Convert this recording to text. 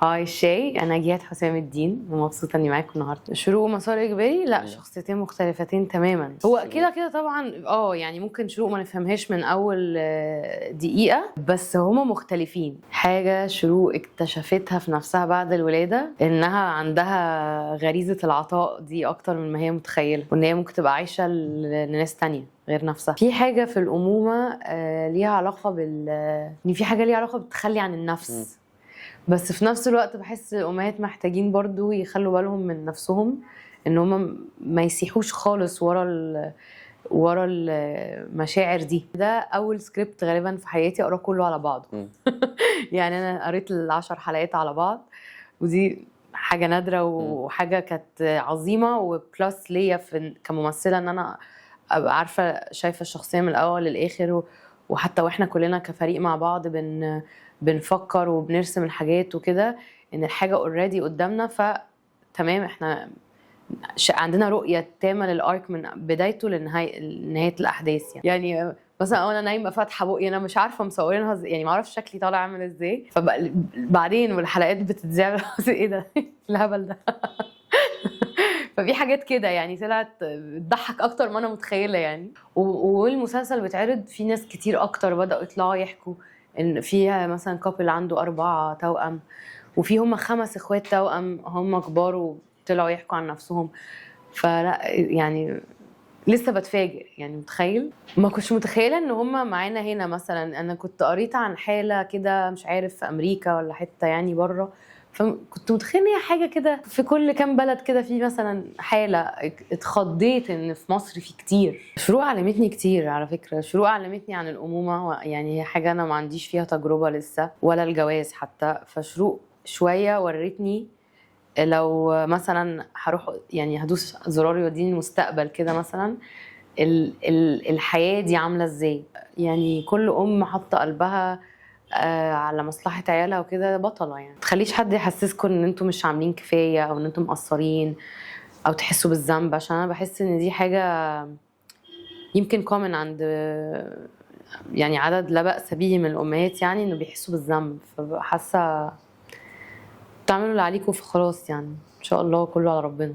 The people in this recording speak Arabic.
هاي شاي، أنا جيهان حسام الدين ومبسوطة إني معاكم النهارده. شروق ومسار إجباري لا شخصيتين مختلفتين تماما. هو كده طبعا يعني ممكن شروق ما نفهمهاش من أول دقيقة، بس هما مختلفين. حاجة شروق اكتشفتها في نفسها بعد الولادة إنها عندها غريزة العطاء دي أكتر من ما هي متخيلة، وإن هي ممكن تبقى عايشة لناس تانية غير نفسها. في حاجة في الأمومة ليها علاقة إن في حاجة ليها علاقة بالتخلي عن النفس. بس في نفس الوقت بحس الأمهات محتاجين برضو يخلوا بالهم من نفسهم، ان هم ما يسيحوش خالص ورا المشاعر دي. ده اول سكريبت غالبا في حياتي اقراه كله على بعضه. يعني انا قريت ال10 حلقات على بعض، ودي حاجه نادره وحاجه كانت عظيمه، وبلس ليا كممثله ان انا ابقى عارفه شايفه الشخصيه من الاول للاخر، وحتى واحنا كلنا كفريق مع بعض بنفكر وبنرسم الحاجات وكده، ان الحاجه اوريدي قدامنا، فتمام احنا عندنا رؤيه تامه للارك من بدايته لنهايه الاحداث. يعني مثلا انا نايمه فاتحه بقي، انا مش عارفه مصورينها يعني ما اعرفش شكلي طالع عامل ازاي، فبعدين والحلقات بتتذاع ايه ده الهبل ده. ففي حاجات كده يعني طلعت بتضحك اكتر ما انا متخيله يعني. والمسلسل بيتعرض في ناس كتير اكتر بداوا يطلعوا يحكوا ان فيها مثلا كابل عنده 4 توأم، وفي هم 5 اخوات توأم هم كبار وطلعوا يحكوا عن نفسهم. فلا يعني لسه بتفاجئ، يعني متخيل ما كنتش متخيله ان هم معانا هنا. مثلا انا كنت قريت عن حاله كده مش عارف في امريكا ولا حته يعني بره، فكنت متخيله ان هي حاجه كده في كل كام بلد كده في مثلا حاله. اتخضيت ان في مصر في كتير. شروق علمتني كتير على فكره. شروق علمتني عن الامومه، يعني هي حاجه انا ما عنديش فيها تجربه لسه ولا الجواز حتى. فشروق شويه ورتني لو مثلا هروح يعني هدوس زرار يوديني المستقبل كده مثلا، الحياة دي عاملة ازاي. يعني كل ام حاطة قلبها على مصلحة عيالها وكده بطلة. يعني متخليش حد يحسسكم ان انتم مش عاملين كفاية او ان انتم مقصرين او تحسوا بالذنب، عشان انا بحس ان دي حاجة يمكن كومن عند يعني عدد لا بأس به من الامهات، يعني انه بيحسوا بالذنب. فحاسة تعملوا اللي عليكم فخلاص، يعني ان شاء الله كله على ربنا.